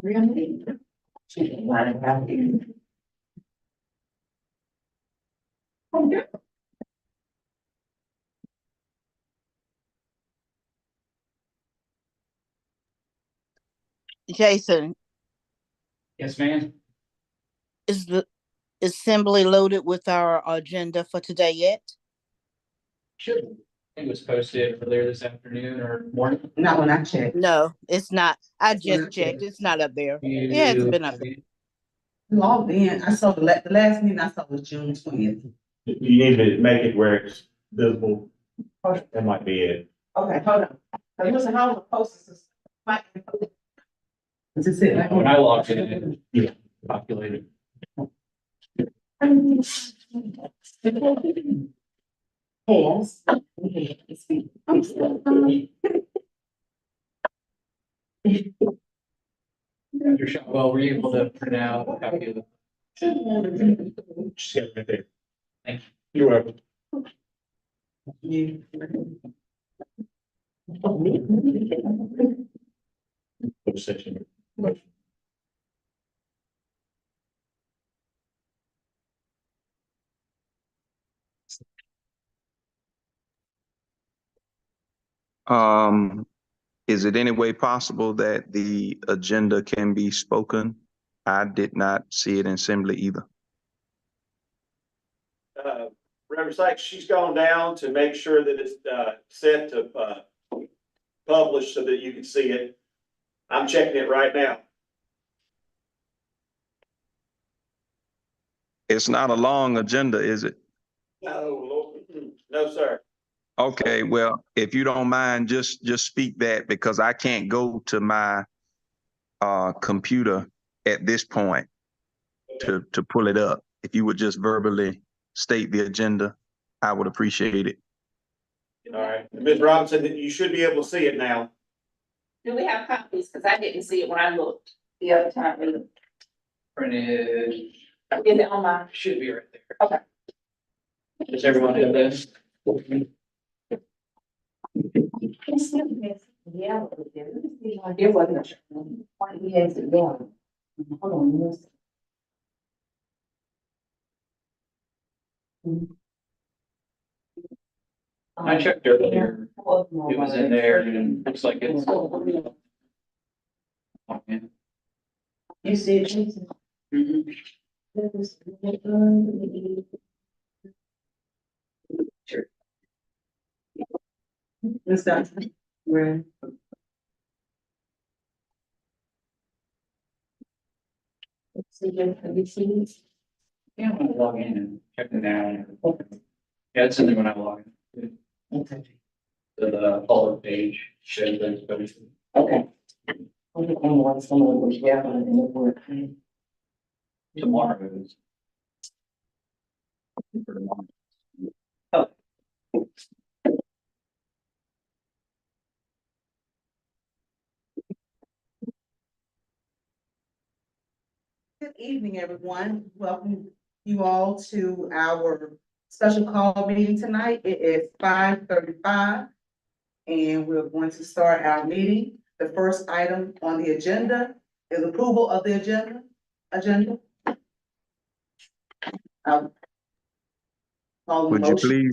Really? She might have had you. Jason, Yes, ma'am. is the assembly loaded with our agenda for today yet? Should. I think it was posted earlier this afternoon or morning. Not when I checked. No, it's not. I just checked. It's not up there. It hasn't been up there. Logged in. I saw the last meeting I saw was June 20th. You need to make it where it's visible. That might be it. Okay, hold on. So you was how the post is. Is this it? When I logged in, Yeah. populated. Yes. I'm still coming. Dr. Shotwell, were you able to print out a copy of the? Just hit it right there. Thank you. You're welcome. Closed session. Is it any way possible that the agenda can be spoken? I did not see it in assembly either. Reverend Sykes, she's gone down to make sure that it's set to publish so that you can see it. I'm checking it right now. It's not a long agenda, is it? No, no, sir. Okay, well, if you don't mind, just speak that because I can't go to my computer at this point to pull it up. If you would just verbally state the agenda, I would appreciate it. All right, Ms. Robinson, you should be able to see it now. Do we have copies? Because I didn't see it when I looked the other time. Printed, Is it on mine? should be right there. Okay. Does everyone have this? Yeah. It wasn't. Yes, it was. Hold on. I checked earlier. It was in there and it looks like it's. You see it, Jason? Ms. Johnson, where? Have you seen it? Yeah, when I log in and check it out. Yeah, it's in there when I log in. Okay. To the follow page, shows everything. Okay. Only one someone was gathering in the work. Tomorrow is. For tomorrow. Good evening, everyone. Welcome you all to our special call meeting tonight. It is 5:35, and we're going to start our meeting. The first item on the agenda is approval of the agenda. Call the motion.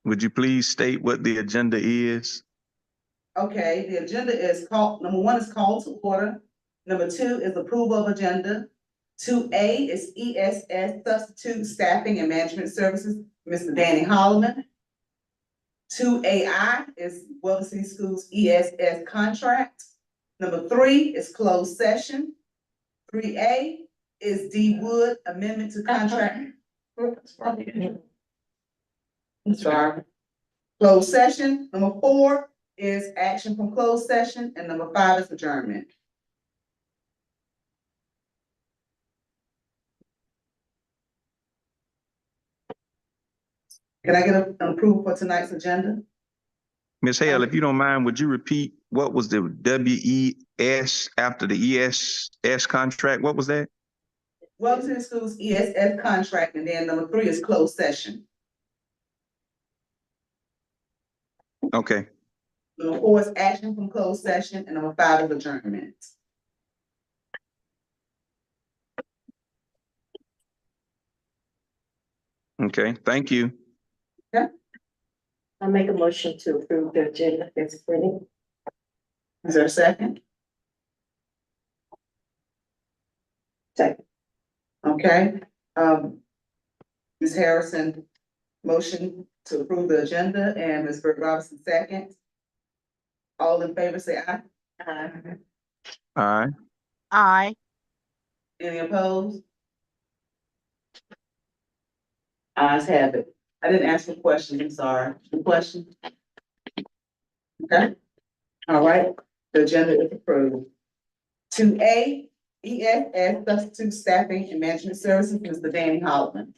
Would you please state what the agenda is? Okay, the agenda is number one is call to order. Number two is approval of agenda. 2A is ESS substitute staffing and management services, Mr. Danny Holloman. 2AI is Weldon City Schools ESS contract. Number 3 is closed session. 3A is D Wood amendment to contract. I'm sorry. Closed session. Number 4 is action from closed session, and number 5 is adjournment. Can I get an approval for tonight's agenda? Ms. Hale, if you don't mind, would you repeat what was the WES after the ESS contract? What was that? Weldon City Schools ESS contract, and then number 3 is closed session. Okay. Number 4 is action from closed session, and number 5 is adjournment. Okay, thank you. I make a motion to approve the agenda as printed. Is there a second? Second. Okay, Ms. Harrison, motion to approve the agenda, and Ms. Burt Robinson, second. All in favor, say aye. Aye. Aye. Any opposed? Ayes have it. I didn't ask for questions, I'm sorry. The question? Okay, all right, the agenda is approved. 2A, ESS Substitute Staffing and Management Services, Mr. Danny Holloman.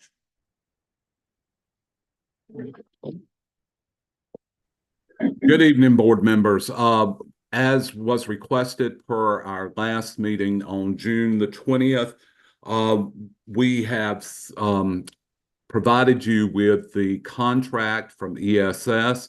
Good evening, board members. As was requested per our last meeting on June the 20th, we have provided you with the contract from ESS.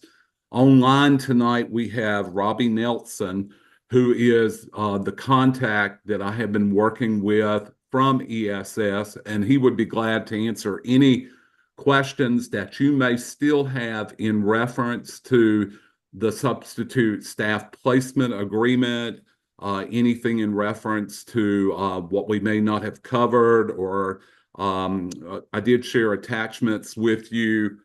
Online tonight, we have Robbie Nelson, who is the contact that I have been working with from ESS, and he would be glad to answer any questions that you may still have in reference to the substitute staff placement agreement, anything in reference to what we may not have covered, or I did share attachments with you,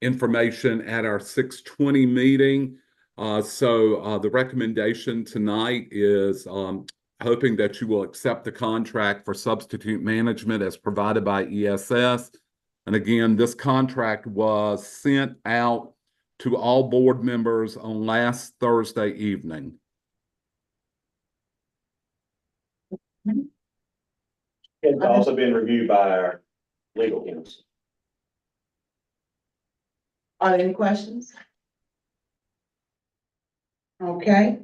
information at our 6:20 meeting. So the recommendation tonight is hoping that you will accept the contract for substitute management as provided by ESS. And again, this contract was sent out to all board members on last Thursday evening. It's also been reviewed by our legal counsel. Are there any questions? Okay.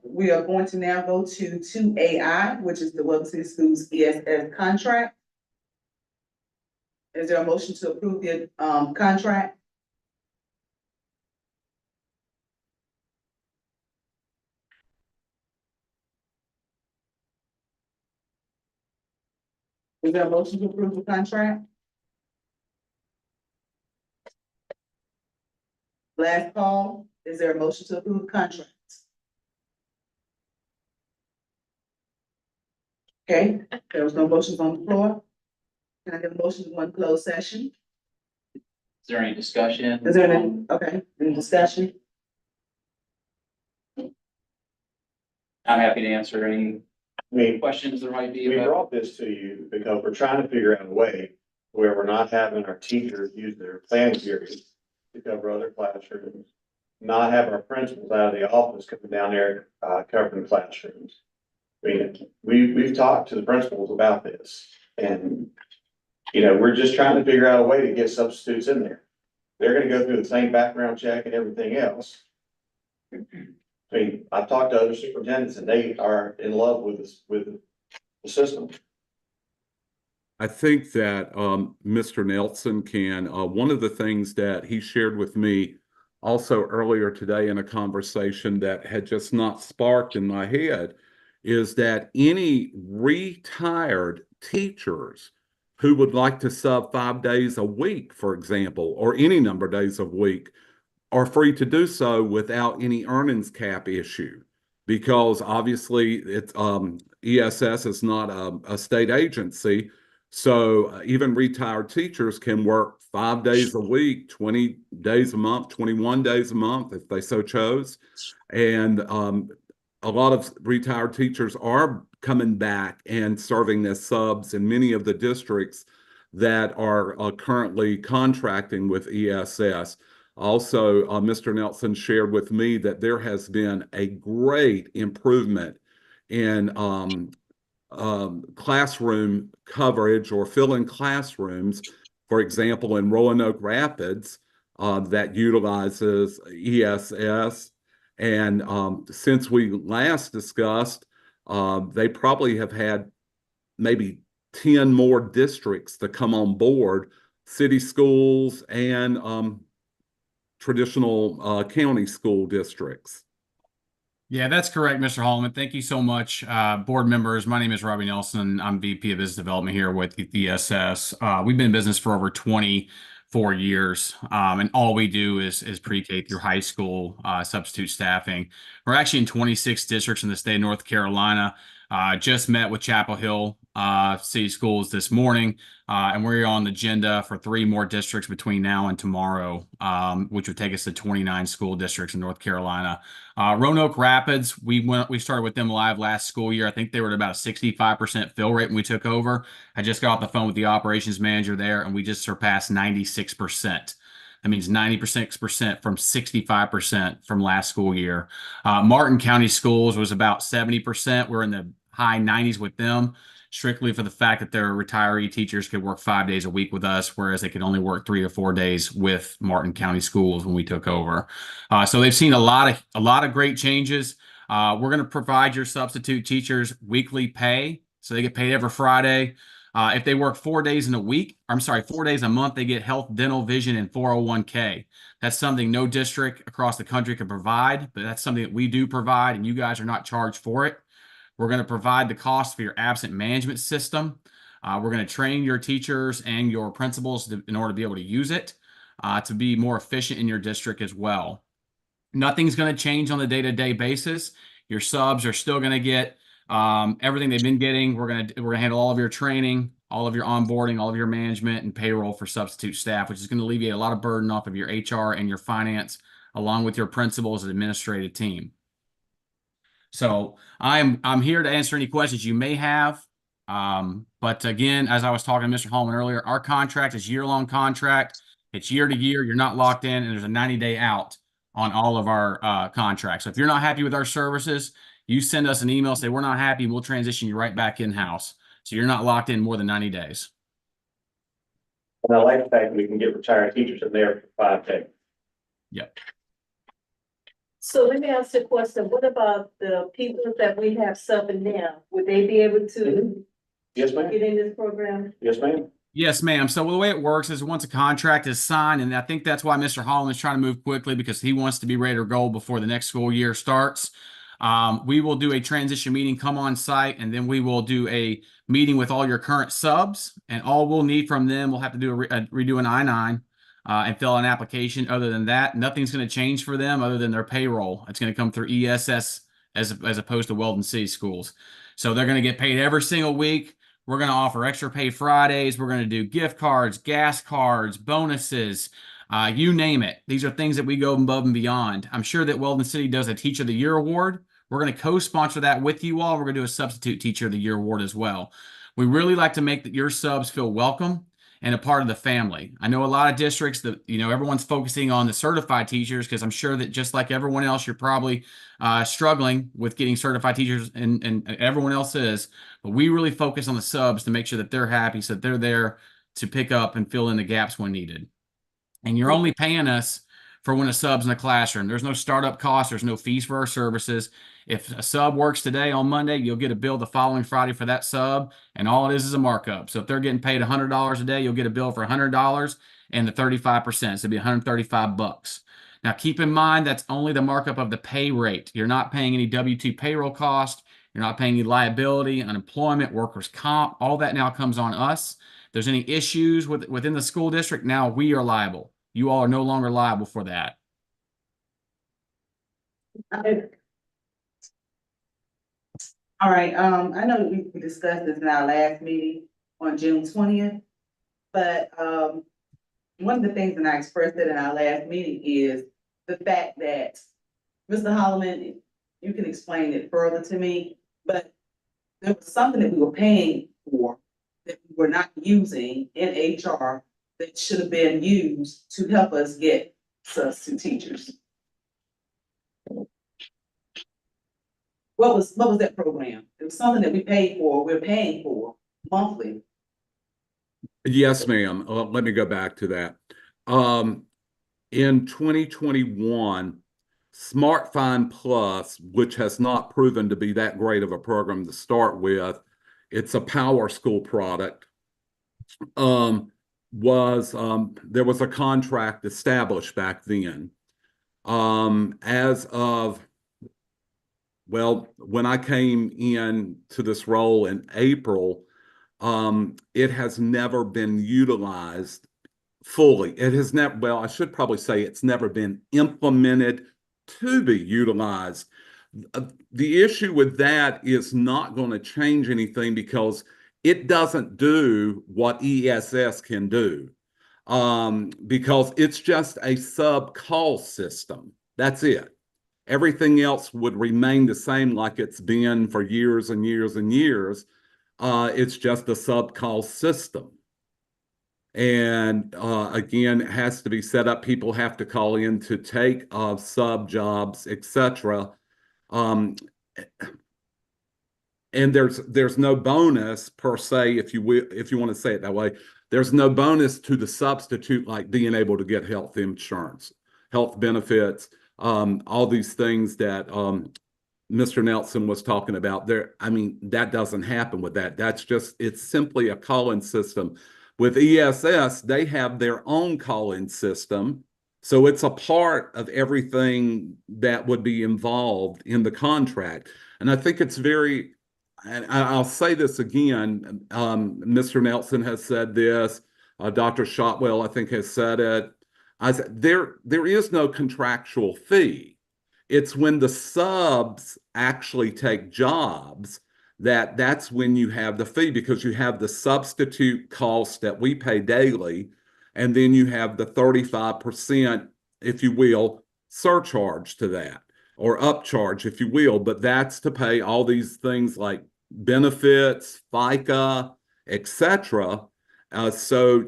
We are going to now go to 2AI, which is the Welcome City Schools ESS contract. Is there a motion to approve the contract? Is there a motion to approve the contract? Last call, is there a motion to approve the contract? Okay, there was no motions on the floor. Can I get a motion to go into closed session? Is there any discussion? Is there any, okay, any discussion? I'm happy to answer any I mean, questions there might be we about. brought this to you because we're trying to figure out a way where we're not having our teachers use their planning period to cover other classrooms, not have our principals out of the office coming down there, covering classrooms. I mean, we've talked to the principals about this, and, you know, we're just trying to figure out a way to get substitutes in there. They're gonna go through the same background check and everything else. I mean, I've talked to other superintendents and they are in love with this, with the system. I think that Mr. Nelson can, one of the things that he shared with me also earlier today in a conversation that had just not sparked in my head is that any retired teachers who would like to sub 5 days a week, for example, or any number of days a week, are free to do so without any earnings cap issue, because obviously it's ESS is not a state agency. So even retired teachers can work 5 days a week, 20 days a month, 21 days a month if they so chose. And a lot of retired teachers are coming back and serving as subs in many of the districts that are currently contracting with ESS. Also, Mr. Nelson shared with me that there has been a great improvement in classroom coverage or filling classrooms, for example, in Roanoke Rapids, that utilizes ESS. And since we last discussed, they probably have had maybe 10 more districts to come on board, city schools and traditional county school districts. Yeah, that's correct, Mr. Holloman. Thank you so much. Board members, my name is Robbie Nelson. I'm VP of Business Development here with ESS. We've been in business for over 24 years, and all we do is pre-K through high school substitute staffing. We're actually in 26 districts in the state of North Carolina. Just met with Chapel Hill City Schools this morning, and we're on the agenda for 3 more districts between now and tomorrow, which would take us to 29 school districts in North Carolina. Roanoke Rapids, we started with them live last school year. I think they were at about a 65% fill rate when we took over. I just got off the phone with the operations manager there, and we just surpassed 96%. That means 96% from 65% from last school year. Martin County Schools was about 70%. We're in the high 90s with them, strictly for the fact that their retiree teachers could work 5 days a week with us, whereas they could only work 3 or 4 days with Martin County Schools when we took over. So they've seen a lot of great changes. We're going to provide your substitute teachers weekly pay, so they get paid every Friday. If they work 4 days in a week, 4 days a month, they get health, dental, vision, and 401k. That's something no district across the country can provide, but that's something that we do provide, and you guys are not charged for it. We're going to provide the cost for your absent management system. We're going to train your teachers and your principals in order to be able to use it to be more efficient in your district as well. Nothing's going to change on a day-to-day basis. Your subs are still going to get everything they've been getting. We're going to handle all of your training, all of your onboarding, all of your management and payroll for substitute staff, which is going to alleviate a lot of burden off of your HR and your finance, along with your principals and administrative team. So I'm here to answer any questions you may have. But again, as I was talking to Mr. Holloman earlier, our contract is year-long contract. It's year to year. You're not locked in, and there's a 90-day out on all of our contracts. So if you're not happy with our services, you send us an email, say we're not happy, and we'll transition you right back in-house. So you're not locked in more than 90 days. And I like the fact that we can get retired teachers in there for 5 days. Yep. So let me ask you a question. What about the people that we have subbing now? Would they be able to Yes, ma'am. get in this program? Yes, ma'am. Yes, ma'am. So the way it works is once a contract is signed, and I think that's why Mr. Holloman is trying to move quickly, because he wants to be ready to go before the next school year starts. We will do a transition meeting, come on site, and then we will do a meeting with all your current subs, and all we'll need from them, we'll have to do redo an I-9 and fill out an application. Other than that, nothing's going to change for them other than their payroll. It's going to come through ESS as opposed to Weldon City Schools. So they're going to get paid every single week. We're going to offer extra pay Fridays. We're going to do gift cards, gas cards, bonuses, you name it. These are things that we go above and beyond. I'm sure that Weldon City does a Teacher of the Year award. We're going to co-sponsor that with you all. We're going to do a Substitute Teacher of the Year award as well. We really like to make your subs feel welcome and a part of the family. I know a lot of districts that, everyone's focusing on the certified teachers, because I'm sure that just like everyone else, you're probably struggling with getting certified teachers, and everyone else is. But we really focus on the subs to make sure that they're happy, so that they're there to pick up and fill in the gaps when needed. And you're only paying us for when a sub's in the classroom. There's no startup cost. There's no fees for our services. If a sub works today on Monday, you'll get a bill the following Friday for that sub, and all it is a markup. So if they're getting paid $100 a day, you'll get a bill for $100 and the 35%. So it'll be $135. Now, keep in mind, that's only the markup of the pay rate. You're not paying any W-2 payroll cost. You're not paying any liability, unemployment, workers' comp. All that now comes on us. If there's any issues within the school district, now we are liable. You all are no longer liable for that. All right, I know that we discussed this in our last meeting on June 20th, but one of the things that I expressed it in our last meeting is the fact that, Mr. Holloman, you can explain it further to me, but there was something that we were paying for that we were not using in HR that should have been used to help us get substitute teachers. What was that program? It was something that we paid for, we're paying for monthly. Yes, ma'am. Let me go back to that. In 2021, SmartFind Plus, which has not proven to be that great of a program to start with, it's a Power School product, there was a contract established back then. As of Well, when I came in to this role in April, it has never been utilized fully. It has never, well, I should probably say it's never been implemented to be utilized. The issue with that is not going to change anything because it doesn't do what ESS can do. Because it's just a sub-call system. That's it. Everything else would remain the same like it's been for years and years and years. It's just a sub-call system. And again, it has to be set up. People have to call in to take sub jobs, etc. And there's no bonus per se, if you want to say it that way. There's no bonus to the substitute like being able to get health insurance, health benefits, all these things that Mr. Nelson was talking about there. I mean, that doesn't happen with that. It's simply a call-in system. With ESS, they have their own call-in system. So it's a part of everything that would be involved in the contract. And I think it's very, and I'll say this again, Mr. Nelson has said this, Dr. Shotwell, I think, has said it. There is no contractual fee. It's when the subs actually take jobs that's when you have the fee, because you have the substitute cost that we pay daily, and then you have the 35%, if you will, surcharge to that, or upcharge, if you will. But that's to pay all these things like benefits, FICA, etc. So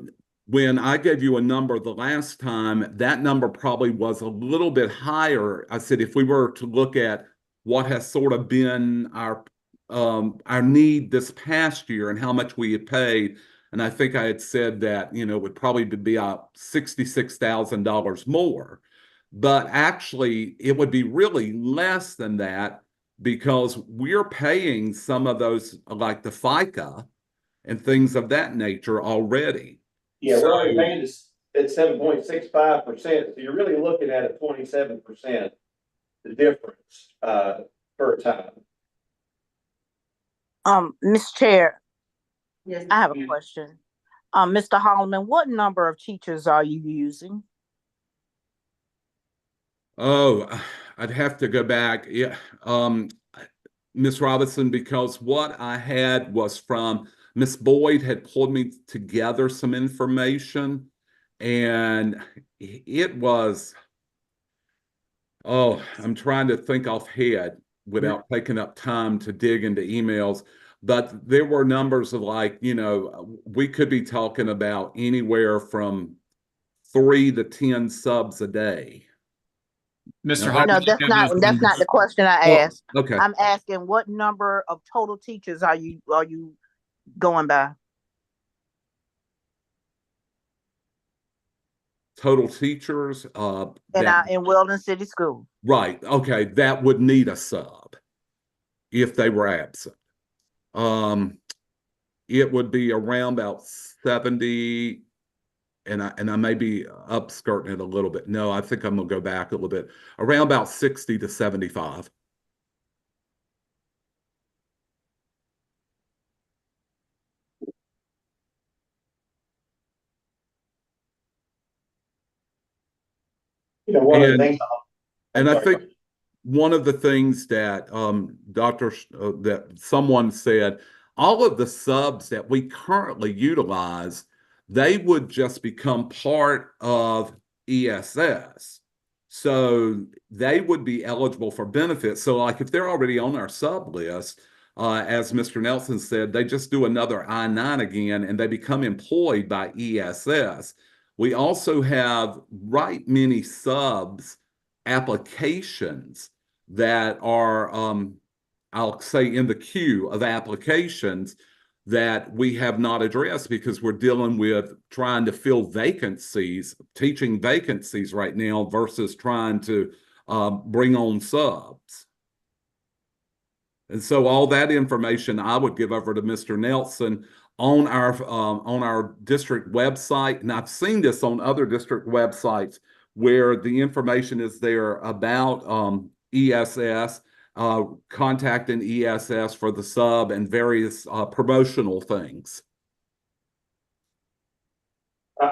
when I gave you a number the last time, that number probably was a little bit higher. I said if we were to look at what has sort of been our need this past year and how much we had paid, and I think I had said that, it would probably be about $66,000 more. But actually, it would be really less than that, because we're paying some of those, like the FICA and things of that nature already. Yeah, we're only paying this at 7.65%, so you're really looking at a 27% difference per time. Ms. Chair, Yes. I have a question. Mr. Holloman, what number of teachers are you using? Oh, I'd have to go back. Yeah, Ms. Robinson, because what I had was from Ms. Boyd had pulled me together some information, and it was, I'm trying to think offhand without taking up time to dig into emails. But there were numbers of like, we could be talking about anywhere from 3 to 10 subs a day. Mr. No, Harper, No, you know those that's not numbers. the question I Oh, asked. okay. I'm asking what number of total teachers are you going by? Total teachers, In Weldon City School. right, okay, that would need a sub if they were absent. It would be around about 70, and I may be upskirting it a little bit. No, I think I'm gonna go back a little bit. Around about 60 to 75. One of the things. And I think one of the things that that someone said, all of the subs that we currently utilize, they would just become part of ESS. So they would be eligible for benefits. So like if they're already on our sub list, as Mr. Nelson said, they just do another I-9 again and they become employed by ESS. We also have right many subs applications that are, I'll say, in the queue of applications that we have not addressed because we're dealing with trying to fill vacancies, teaching vacancies right now versus trying to bring on subs. And so all that information I would give over to Mr. Nelson on our district website. And I've seen this on other district websites where the information is there about ESS. contacting ESS for the sub and various promotional things.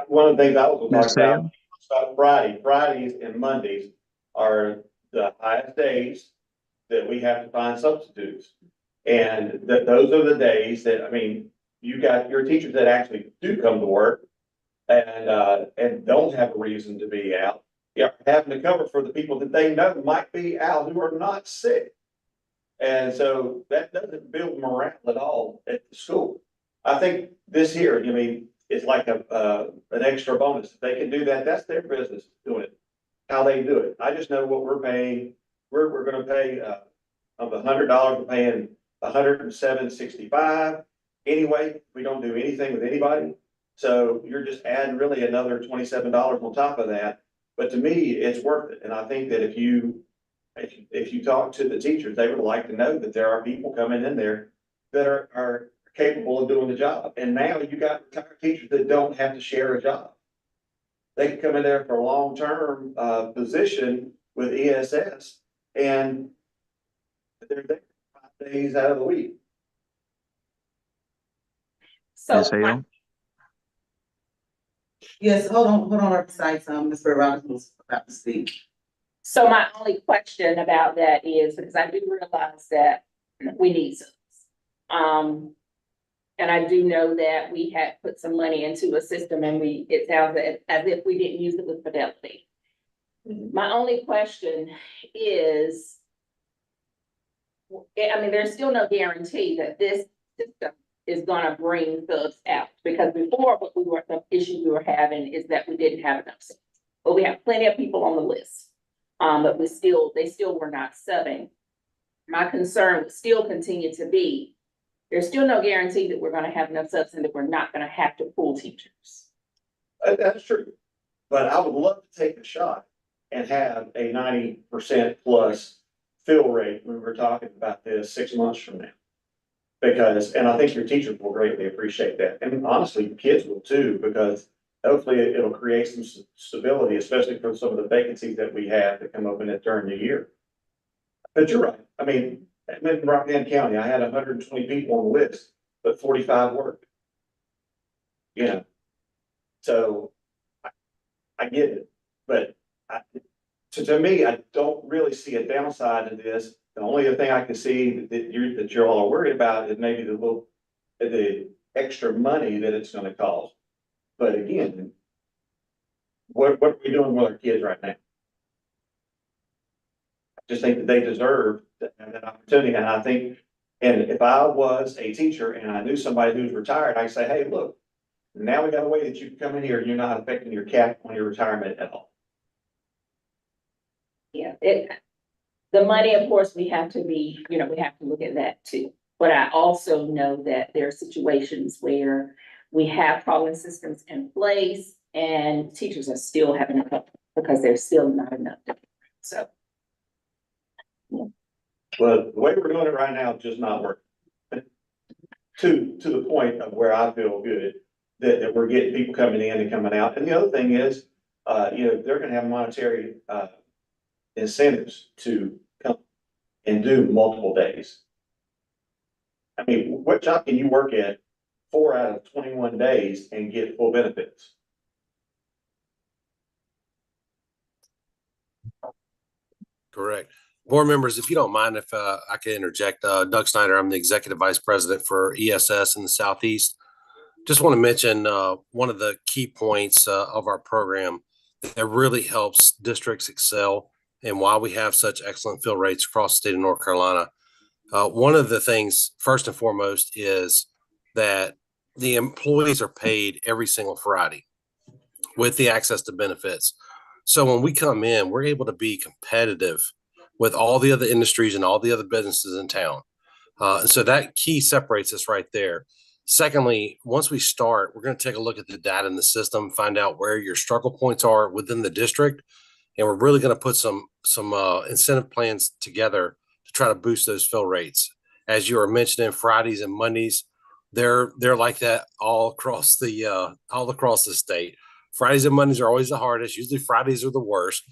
One of the things I was Ms. talking about Fridays and Mondays are the highest days that we have to find substitutes. And those are the days that, I mean, you got your teachers that actually do come to work and don't have a reason to be out. Yeah, having to cover for the people that they know might be out who are not sick. And so that doesn't build morale at all at the school. I think this here, I mean, it's like an extra bonus. If they can do that, that's their business doing it, how they do it. I just know what we're paying. We're gonna pay, of $100, we're paying $107.65. Anyway, we don't do anything with anybody. So you're just adding really another $27 on top of that. But to me, it's worth it. And I think that if you talk to the teachers, they would like to know that there are people coming in there that are capable of doing the job. And now you got retired teachers that don't have to share a job. They can come in there for a long-term position with ESS, and they're there 5 days out of the week. So Ms. Hale? Yes, hold on, Representative Sykes, Mr. Robinson was about to speak. So my only question about that is, because I do realize that we need subs. And I do know that we had put some money into a system and it sounds as if we didn't use it with fidelity. My only question is, I mean, there's still no guarantee that this system is gonna bring subs out, because before the issue we were having is that we didn't have enough subs. But we have plenty of people on the list. But they still were not subbing. My concern would still continue to be, there's still no guarantee that we're gonna have enough subs and that we're not gonna have to pull teachers. That's true. But I would love to take a shot and have a 90% plus fill rate when we're talking about this 6 months from now. And I think your teachers will greatly appreciate that. And honestly, kids will too, because hopefully it'll create some stability, especially for some of the vacancies that we have that come open during the year. But you're right. I mean, in Rockingham County, I had 120 people on the list, but 45 worked. You know, so I get it, but to me, I don't really see a downside to this. The only other thing I can see that you're all worried about is maybe the extra money that it's going to cost. But again, what are we doing with our kids right now? I just think that they deserve that opportunity. And I think, and if I was a teacher and I knew somebody who's retired, I'd say, hey, look, now we got a way that you can come in here and you're not affecting your cap on your retirement at all. Yeah, the money, of course, we have to look at that too. But I also know that there are situations where we have calling systems in place and teachers are still having to help because there's still not enough. So. Yeah. Well, the way we're doing it right now is just not working. To the point of where I feel good that we're getting people coming in and coming out. And the other thing is, they're going to have monetary incentives to come and do multiple days. I mean, what job can you work at 4 out of 21 days and get full benefits? Correct. Board members, if you don't mind, if I could interject, Doug Snyder, I'm the Executive Vice President for ESS in the Southeast. Just want to mention one of the key points of our program that really helps districts excel and why we have such excellent fill rates across the state of North Carolina. One of the things, first and foremost, is that the employees are paid every single Friday with the access to benefits. So when we come in, we're able to be competitive with all the other industries and all the other businesses in town. And so that key separates us right there. Secondly, once we start, we're going to take a look at the data in the system, find out where your struggle points are within the district. And we're really going to put some incentive plans together to try to boost those fill rates. As you were mentioning, Fridays and Mondays, they're like that all across the state. Fridays and Mondays are always the hardest. Usually Fridays are the worst.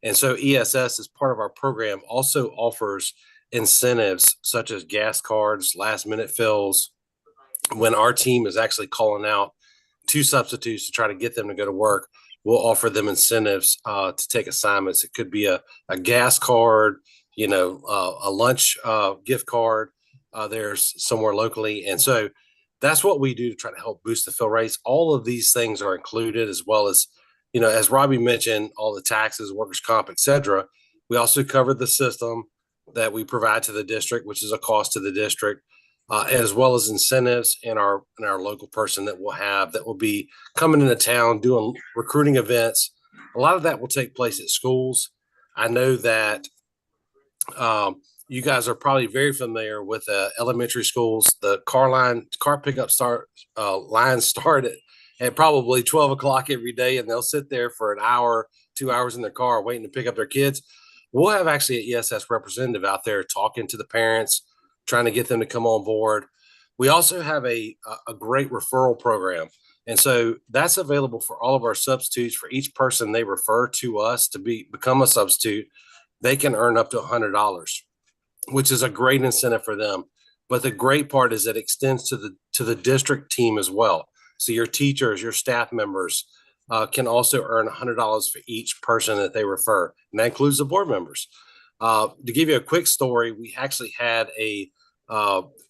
And so ESS, as part of our program, also offers incentives such as gas cards, last minute fills, when our team is actually calling out 2 substitutes to try to get them to go to work, we'll offer them incentives to take assignments. It could be a gas card, a lunch gift card. There's somewhere locally. And so that's what we do to try to help boost the fill rates. All of these things are included, as well as, as Robbie mentioned, all the taxes, workers' comp, et cetera. We also cover the system that we provide to the district, which is a cost to the district, as well as incentives in our local person that we'll have that will be coming into town doing recruiting events. A lot of that will take place at schools. I know that you guys are probably very familiar with elementary schools. The car pickup lines start at probably 12 o'clock every day, and they'll sit there for an hour, 2 hours in their car waiting to pick up their kids. We'll have actually an ESS representative out there talking to the parents, trying to get them to come on board. We also have a great referral program. And so that's available for all of our substitutes. For each person they refer to us to become a substitute, they can earn up to $100, which is a great incentive for them. But the great part is it extends to the district team as well. So your teachers, your staff members can also earn $100 for each person that they refer. And that includes the board members. To give you a quick story, we actually had a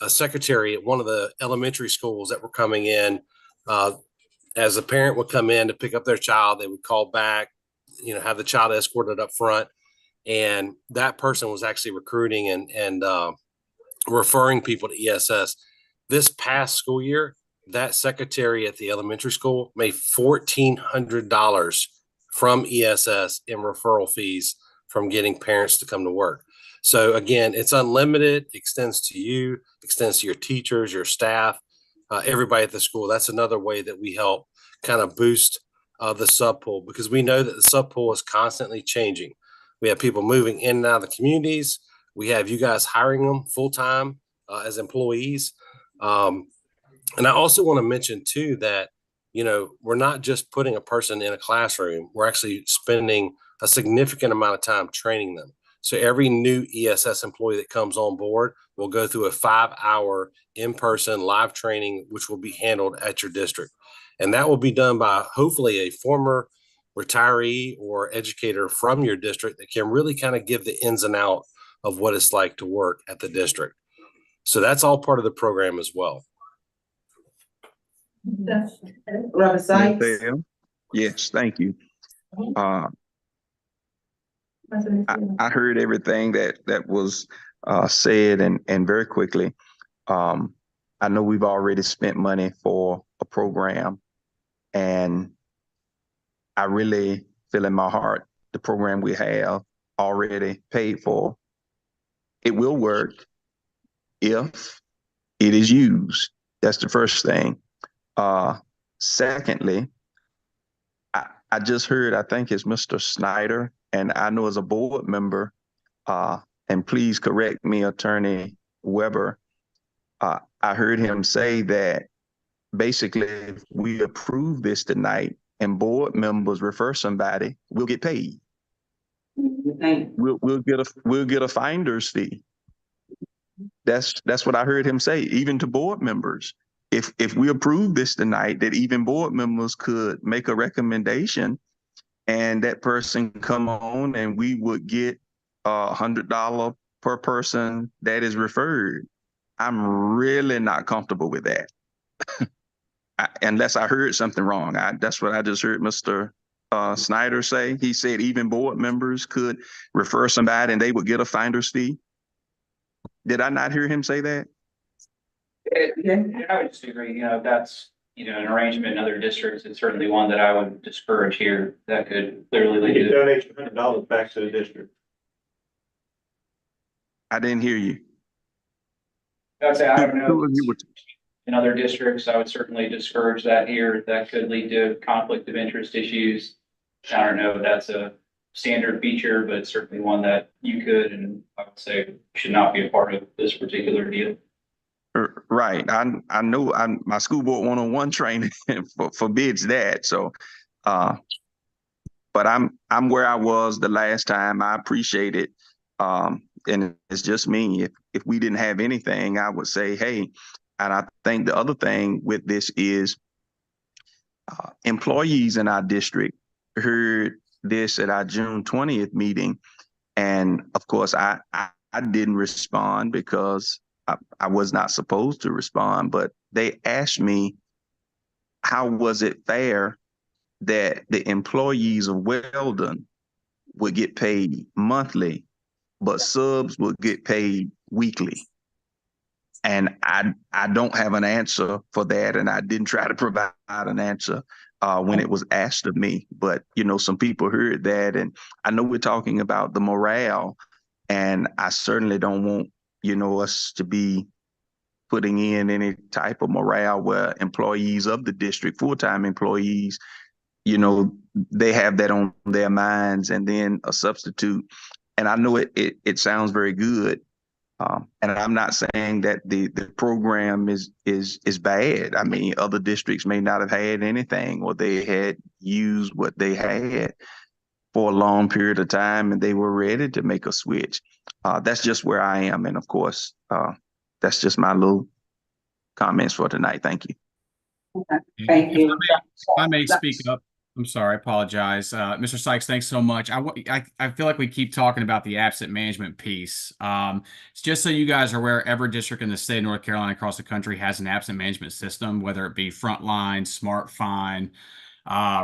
secretary at one of the elementary schools that were coming in. As a parent would come in to pick up their child, they would call back, have the child escorted up front. And that person was actually recruiting and referring people to ESS. This past school year, that secretary at the elementary school made $1,400 from ESS in referral fees from getting parents to come to work. So again, it's unlimited, extends to you, extends to your teachers, your staff, everybody at the school. That's another way that we help kind of boost the sub pool, because we know that the sub pool is constantly changing. We have people moving in and out of the communities. We have you guys hiring them full-time as employees. And I also want to mention too that, we're not just putting a person in a classroom. We're actually spending a significant amount of time training them. So every new ESS employee that comes on board will go through a 5-hour in-person live training, which will be handled at your district. And that will be done by hopefully a former retiree or educator from your district that can really kind of give the ins and out of what it's like to work at the district. So that's all part of the program as well. Robert Sykes. Yes, thank you. I heard everything that was said and very quickly. I know we've already spent money for a program, and I really feel in my heart the program we have already paid for. It will work if it is used. That's the first thing. Secondly, I just heard, I think it's Mr. Snyder, and I know as a board member, and please correct me, Attorney Weber, I heard him say that basically if we approve this tonight and board members refer somebody, we'll get paid. We'll get a finder's fee. That's what I heard him say, even to board members. If we approve this tonight, that even board members could make a recommendation and that person come on and we would get $100 per person that is referred. I'm really not comfortable with that. Unless I heard something wrong. That's what I just heard Mr. Snyder say. He said even board members could refer somebody and they would get a finder's fee. Did I not hear him say that? Yeah, I would just agree, that's, an arrangement in other districts. It's certainly one that I would discourage here. That could clearly lead You to. donate your $100 back to the district. I didn't hear you. I'd say, I don't know. Who you would- In other districts, I would certainly discourage that here. That could lead to conflict of interest issues. I don't know if that's a standard feature, but it's certainly one that you could, and I would say should not be a part of this particular deal. Right. I know my school board 101 training forbids that. So, but I'm where I was the last time. I appreciate it. and it's just me, if we didn't have anything, I would say, hey, and I think the other thing with this is employees in our district heard this at our June 20th meeting. And of course, I didn't respond because I was not supposed to respond, but they asked me, how was it fair that the employees of Weldon would get paid monthly, but subs would get paid weekly? And I don't have an answer for that, and I didn't try to provide an answer when it was asked of me. But some people heard that, and I know we're talking about the morale, and I certainly don't want us to be putting in any type of morale where employees of the district, full-time employees, they have that on their minds, and then a substitute. And I know it sounds very good. And I'm not saying that the program is bad. I mean, other districts may not have had anything, or they had used what they had for a long period of time and they were ready to make a switch. That's just where I am. And of course, that's just my little comments for tonight. Thank you. Okay. Thank you. If I may speak up. I'm sorry, I apologize. Mr. Sykes, thanks so much. I feel like we keep talking about the absent management piece. It's just so you guys are aware, every district in the state of North Carolina across the country has an absent management system, whether it be Frontline, SmartFind,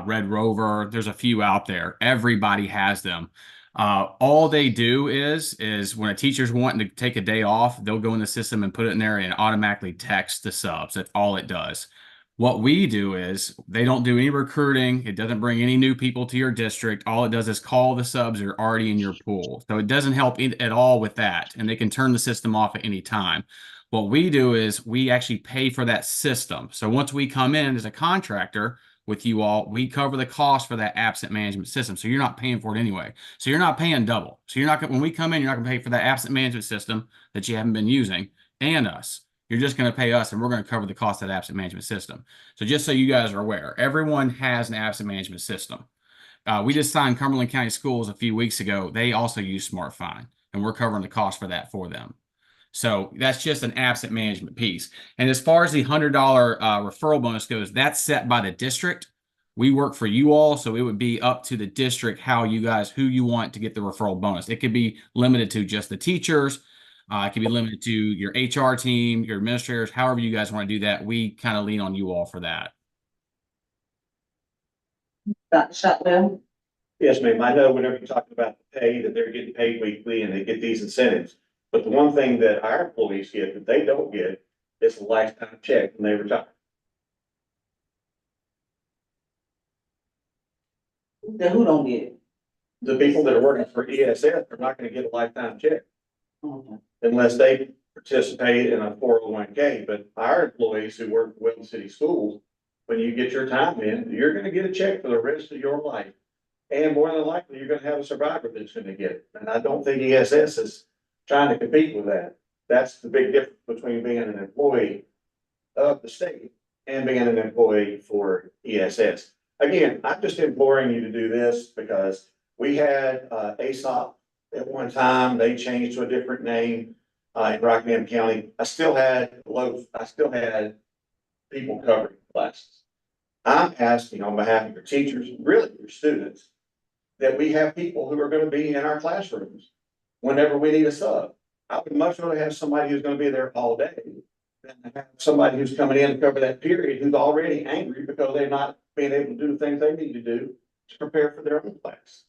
Red Rover. There's a few out there. Everybody has them. All they do is when a teacher's wanting to take a day off, they'll go in the system and put it in there and automatically text the subs. That's all it does. What we do is they don't do any recruiting. It doesn't bring any new people to your district. All it does is call the subs that are already in your pool. So it doesn't help at all with that. And they can turn the system off at any time. What we do is we actually pay for that system. So once we come in as a contractor with you all, we cover the cost for that absent management system. So you're not paying for it anyway. So you're not paying double. So you're not when we come in, you're not gonna pay for that absent management system that you haven't been using and us. You're just going to pay us, and we're going to cover the cost of that absent management system. So just so you guys are aware, everyone has an absent management system. We just signed Cumberland County Schools a few weeks ago. They also use SmartFind, and we're covering the cost for that for them. So that's just an absent management piece. And as far as the $100 referral bonus goes, that's set by the district. We work for you all, so it would be up to the district who you want to get the referral bonus. It could be limited to just the teachers. It can be limited to your HR team, your administrators, however you guys want to do that. We kind of lean on you all for that. Dr. Shotwell? Yes, ma'am. I know whenever you're talking about the pay, that they're getting paid weekly and they get these incentives. But the one thing that our employees get that they don't get is a lifetime check when they retire. Then who don't get it? The people that are working for ESS are not going to get a lifetime check Okay. unless they participate in a 401k. But our employees who work for Weldon City Schools, when you get your time in, you're going to get a check for the rest of your life. And more than likely, you're going to have a survivor that's going to get it. And I don't think ESS is trying to compete with that. That's the big difference between being an employee of the state and being an employee for ESS. Again, I'm just imploring you to do this because we had ASOP at one time. They changed to a different name in Rockingham County. I still had people covering classes. I'm asking on behalf of your teachers, really your students, that we have people who are going to be in our classrooms whenever we need a sub. I would much rather have somebody who's going to be there all day than to have somebody who's coming in to cover that period who's already angry because they're not being able to do the things they need to do to prepare for their own class.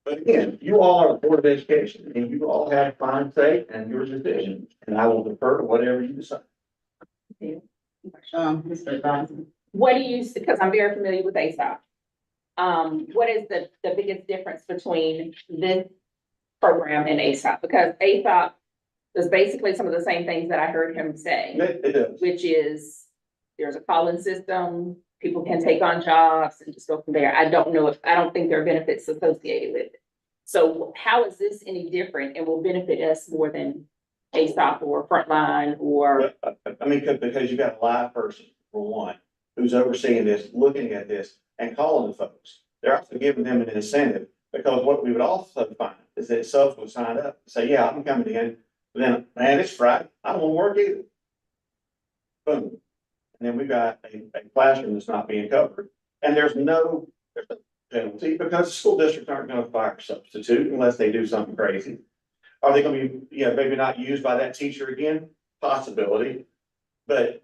But again, you all are the Board of Education and you all have fine say and your decision, and I will defer to whatever you decide. Mr. Johnson. What do you, because I'm very familiar with ASOP. What is the biggest difference between this program and ASOP? Because ASOP does basically some of the same things that I heard him say, It does. which is there's a call-in system, people can take on jobs and just go from there. I don't think there are benefits associated with it. So how is this any different and will benefit us more than ASOP or Frontline or? I mean, because you got a live person, for one, who's overseeing this, looking at this and calling the folks. They're also giving them an incentive Because what we would also find is that subs would sign up, say, yeah, I'm coming in, but then, man, it's Friday, I don't wanna work either. Boom. And then we've got a classroom that's not being covered, and there's no penalty, because the school districts aren't gonna fire a substitute unless they do something crazy. Are they gonna be, maybe not used by that teacher again? Possibility. But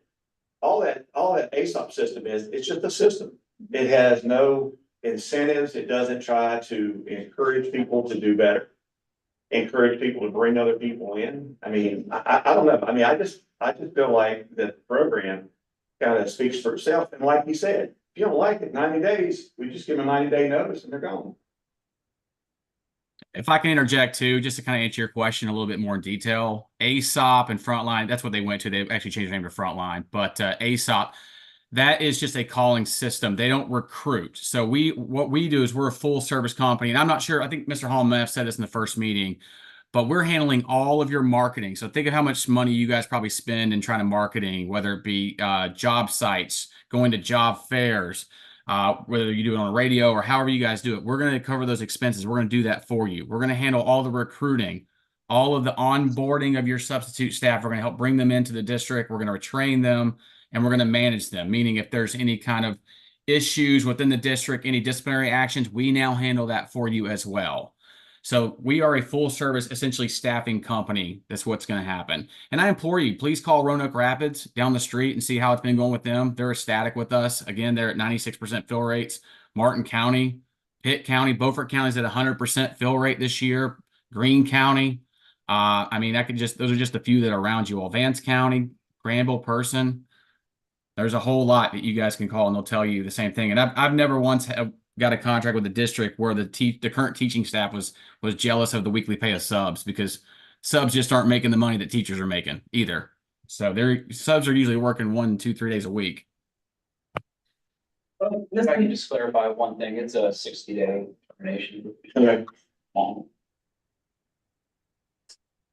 all that ASOP system is, it's just a system. It has no incentives. It doesn't try to encourage people to do better. Encourage people to bring other people in. I mean, I don't know. I mean, I just feel like that the program kind of speaks for itself. And like you said, if you don't like it, 90 days, we just give them a 90-day notice and they're gone. If I can interject too, just to kind of answer your question a little bit more in detail, ASOP and Frontline, that's what they went to. They actually changed their name to Frontline, but ASOP, that is just a calling system. They don't recruit. So what we do is we're a full service company. And I'm not sure, I think Mr. Hall may have said this in the first meeting, but we're handling all of your marketing. So think of how much money you guys probably spend in trying to marketing, whether it be job sites, going to job fairs, whether you do it on radio or however you guys do it. We're going to cover those expenses. We're going to do that for you. We're going to handle all the recruiting, all of the onboarding of your substitute staff. We're going to help bring them into the district. We're going to retrain them, and we're going to manage them. Meaning if there's any kind of issues within the district, any disciplinary actions, we now handle that for you as well. So we are a full service, essentially staffing company. That's what's going to happen. And I implore you, please call Roanoke Rapids down the street and see how it's been going with them. They're ecstatic with us. Again, they're at 96% fill rates. Martin County, Pitt County, Beaufort County is at 100% fill rate this year. Greene County. I mean, those are just a few that are around you all. Vance County, Granville, Person. There's a whole lot that you guys can call and they'll tell you the same thing. And I've never once got a contract with the district where the current teaching staff was jealous of the weekly pay of subs, because subs just aren't making the money that teachers are making either. So their subs are usually working 1, 2, 3 days a week. If I can just clarify one thing, it's a 60-day termination. Okay.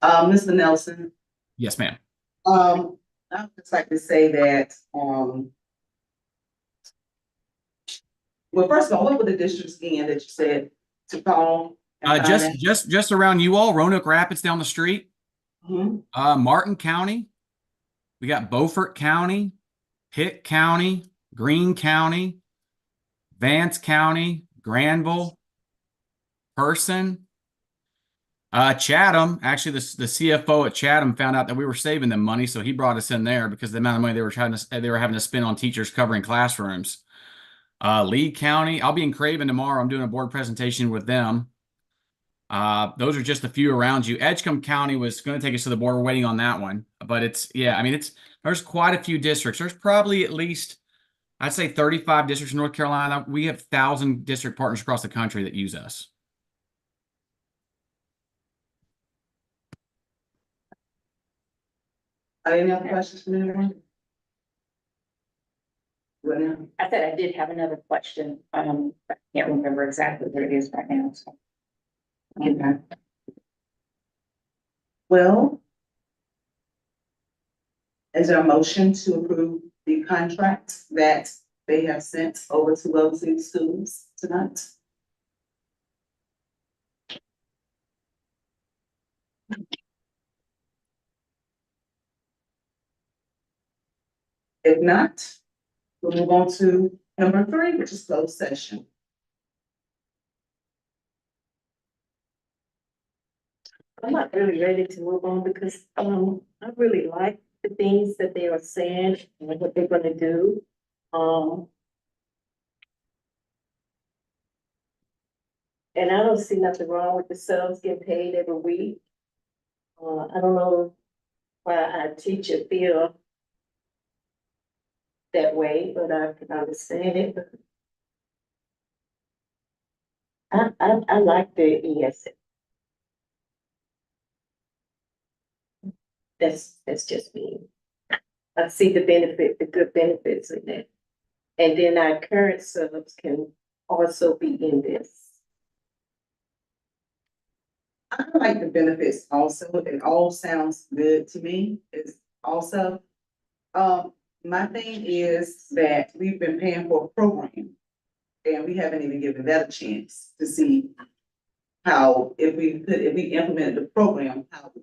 Mr. Nelson, Yes, ma'am. I would just like to say that, well, first of all, what were the districts again that you said to call? Just around you all, Roanoke Rapids down the street, Martin County, we got Beaufort County, Pitt County, Greene County, Vance County, Granville, Person, Chatham. Actually, the CFO at Chatham found out that we were saving them money, so he brought us in there because the amount of money they were having to spend on teachers covering classrooms. Lee County, I'll be in Craven tomorrow. I'm doing a board presentation with them. Those are just a few around you. Edgecombe County was going to take us to the board. We're waiting on that one, but there's quite a few districts. There's probably at least, I'd say 35 districts in North Carolina. We have 1,000 district partners across the country that use us. Any other questions from anyone? I said I did have another question. I can't remember exactly what it is right now. So. Okay. Well, is there a motion to approve the contracts that they have sent over to LC students tonight? If not, we'll move on to number 3, which is closed session. I'm not really ready to move on because, I really like the things that they are saying and what they're gonna do. And I don't see nothing wrong with the subs getting paid every week. I don't know why our teacher feel that way, but I can understand it. I like the ESS. That's just me. I see the good benefits in it. And then our current subs can also be in this. I like the benefits also. It all sounds good to me. It's also, my thing is that we've been paying for a program and we haven't even given that a chance to see how, if we implemented the program, how the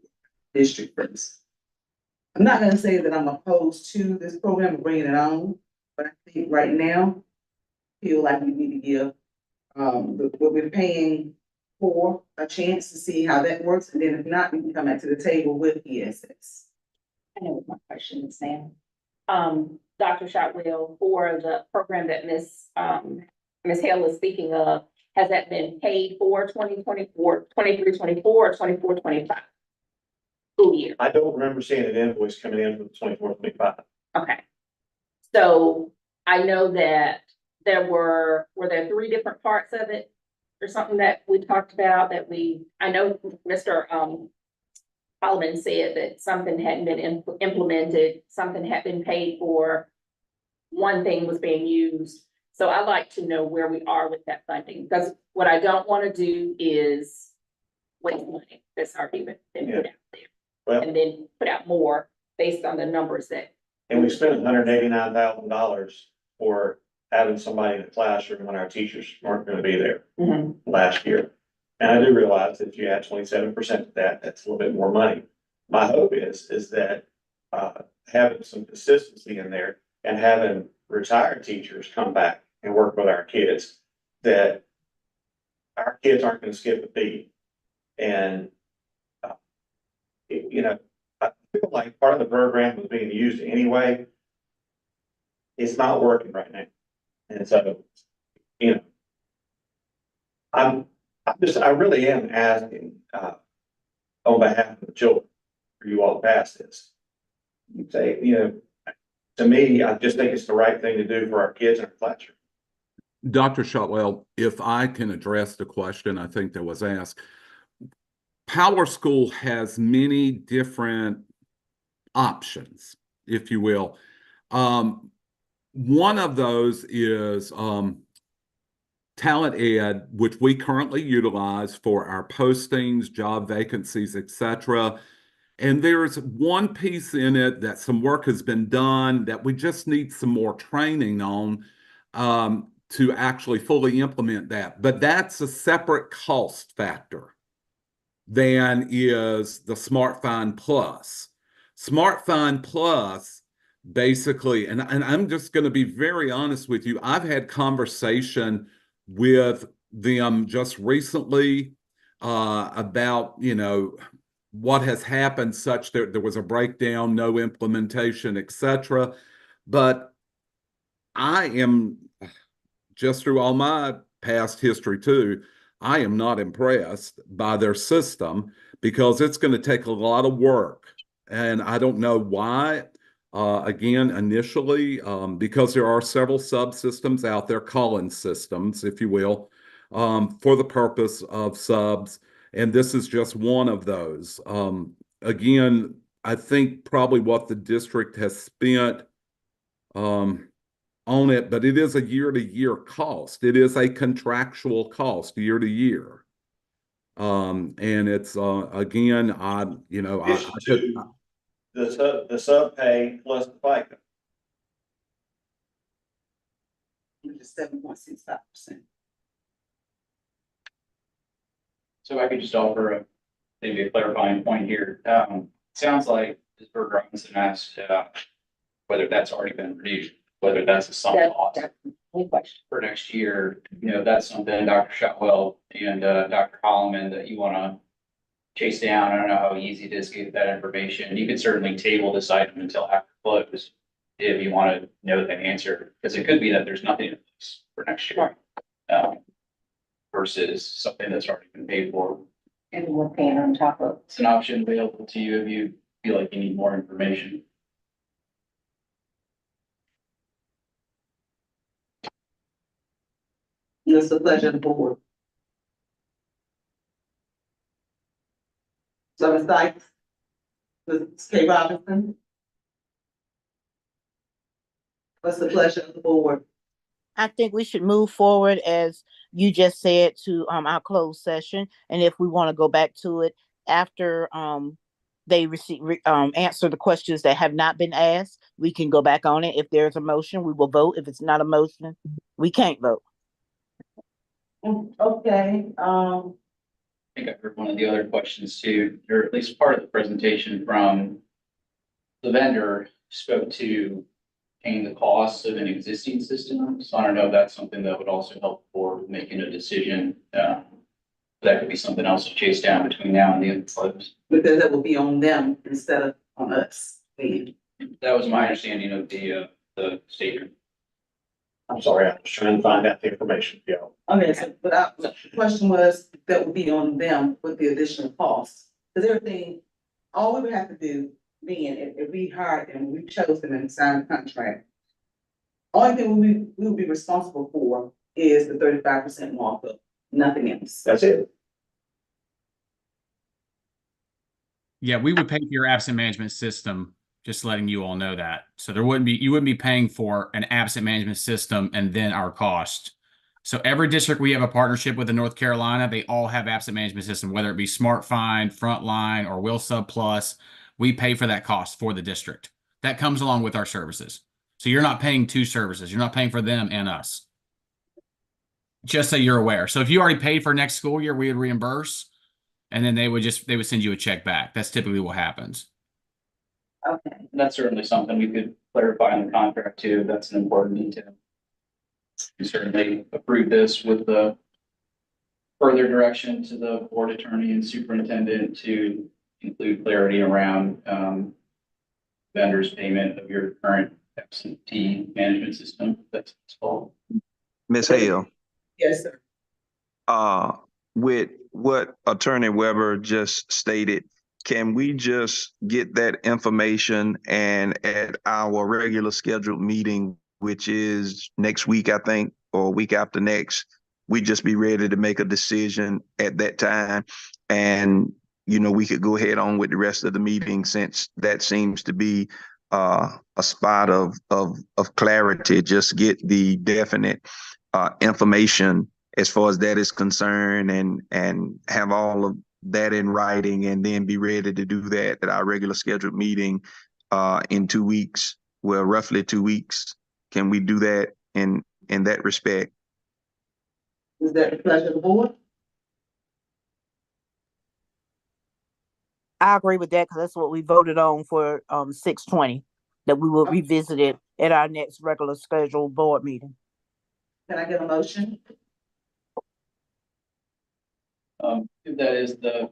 district works. I'm not gonna say that I'm opposed to this program and bringing it on, but I think right now, feel like we need to give, what we're paying for a chance to see how that works, and then if not, we can come back to the table with ESS. I know what my question is, Sam. Dr. Shotwell, for the program that Ms. Hale is speaking of, has that been paid for 2024, 23-24, or 24-25 school year? I don't remember seeing an invoice coming in for the 24-25. Okay. So I know that were there 3 different parts of it or something that we talked about that I know Mr. Holloman said that something hadn't been implemented, something had been paid for, one thing was being used. So I'd like to know where we are with that funding, because what I don't want to do is waste money that's already been put out there. Well- And then put out more based on the numbers that. And we spent $189,000 for having somebody in the classroom when our teachers weren't gonna be there last year. And I do realize that if you add 27% to that, that's a little bit more money. My hope is that, having some consistency in there and having retired teachers come back and work with our kids, that our kids aren't gonna skip a beat. And, you know, I feel like part of the program was being used anyway. It's not working right now. And so, you know, I really am asking, on behalf of the children, for you all to pass this. You say, you know, to me, I just think it's the right thing to do for our kids in our classroom. Dr. Shotwell, if I can address the question I think that was asked. Power School has many different options, if you will. One of those is Talent Ed, which we currently utilize for our postings, job vacancies, etc. And there's one piece in it that some work has been done that we just need some more training on to actually fully implement that. But that's a separate cost factor than is the SmartFind Plus. SmartFind Plus basically, and I'm just going to be very honest with you, I've had conversation with them just recently about, you know, what has happened such that there was a breakdown, no implementation, etc. But I am, just through all my past history too, I am not impressed by their system because it's going to take a lot of work. And I don't know why. Again, initially, because there are several subsystems out there, call-in systems, if you will, for the purpose of subs. And this is just one of those. Again, I think probably what the district has spent on it, but it is a year-to-year cost. It is a contractual cost year to year. And it's again, The sub pay plus the FICA. Which is 7.65%. So I could just offer maybe a clarifying point here. Sounds like Ms. Berger Robinson asked, whether that's already been reduced, whether that's a sum loss Any question? for next year. You know, that's something Dr. Shotwell and, Dr. Holloman that you want to chase down. I don't know how easy it is to get that information. You could certainly table this item until after close if you want to know that answer, because it could be that there's nothing in place for next year. Versus something that's already been paid for. And we're paying on top of. It's an option available to you if you feel like you need more information. It's the pleasure of the board. So Ms. Sykes, Ms. K. Robinson. What's the pleasure of the board? I think we should move forward, as you just said, to our closed session. And if we want to go back to it after they answer the questions that have not been asked, we can go back on it. If there's a motion, we will vote. If it's not a motion, we can't vote. Okay, think I heard one of the other questions too, or at least part of the presentation from the vendor spoke to paying the costs of an existing system. So I don't know if that's something that would also help for making a decision. That could be something else to chase down between now and the end of close. Because it will be on them instead of on us. That was my understanding of the statement. I'm sorry, I was trying to find out the information, y'all. Okay, so, the question was, that would be on them with the additional costs. Because everything, all we would have to do, being, if we hired them, we chose them and signed the contract. Only thing we will be responsible for is the 35% markup, nothing else. That's it. Yeah, we would pay for your absent management system, just letting you all know that. So you wouldn't be paying for an absent management system and then our cost. So every district we have a partnership with in North Carolina, they all have absent management system, whether it be SmartFind, Frontline, or WillSub Plus. We pay for that cost for the district. That comes along with our services. So you're not paying two services. You're not paying for them and us. Just so you're aware. So if you already paid for next school year, we would reimburse, and then they would send you a check back. That's typically what happens. Okay, And that's certainly something we could clarify in the contract too. That's an important detail. We certainly approve this with the further direction to the board attorney and superintendent to include clarity around vendors' payment of your current absentee management system. That's all. Ms. Hale, yes, sir. with what Attorney Weber just stated, can we just get that information and at our regular scheduled meeting, which is next week, I think, or week after next, we just be ready to make a decision at that time? And, you know, we could go ahead on with the rest of the meeting, since that seems to be a spot of clarity. Just get the definite information as far as that is concerned, and have all of that in writing, and then be ready to do that at our regular scheduled meeting in 2 weeks. Well, roughly 2 weeks. Can we do that in that respect? Is that the pleasure of the board? I agree with that, because that's what we voted on for 6/20, that we will revisit it at our next regular scheduled board meeting. Can I get a motion? If that is the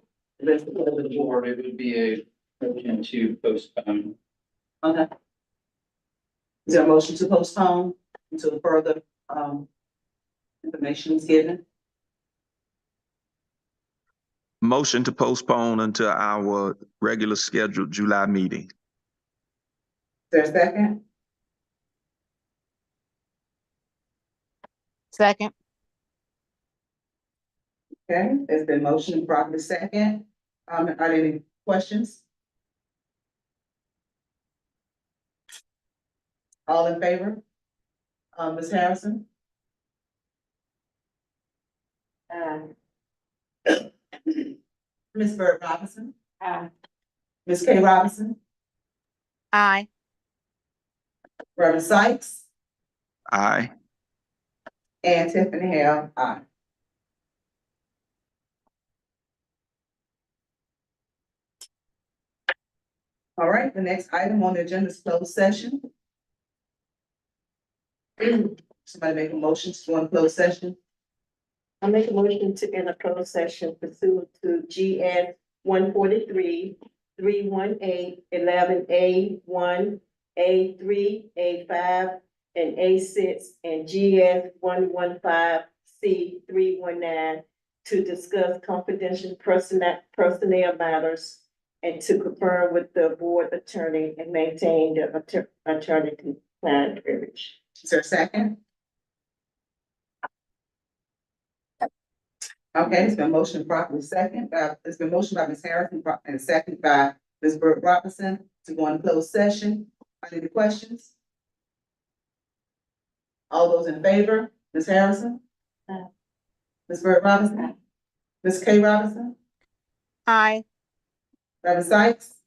board, it would be a motion to postpone. Okay. Is there a motion to postpone until further information is given? Motion to postpone until our regular scheduled July meeting. Is there a second? Second. Okay, there's been motion properly second. Are there any questions? All in favor? Ms. Harrison? Ms. Bird Robinson? Ms. K. Robinson? Aye. Reverend Sykes? Aye. And Tiffany Hale, aye. All right, the next item on the agenda is closed session. Somebody make a motion to go in closed session. I make a motion to enter closed session pursuant to GS 143, 318, 11A, 1, A3, A5, and A6, and GS 115C 319 to discuss confidential personnel matters and to confirm with the board attorney and maintain the attorney-client privilege. Is there a second? Okay, it's been motion properly second. It's been motion by Ms. Harrison and second by Ms. Bird Robinson to go into closed session. Any questions? All those in favor, Ms. Harrison? Aye. Ms. Bird Robinson? Ms. K. Robinson? Aye. Reverend Sykes?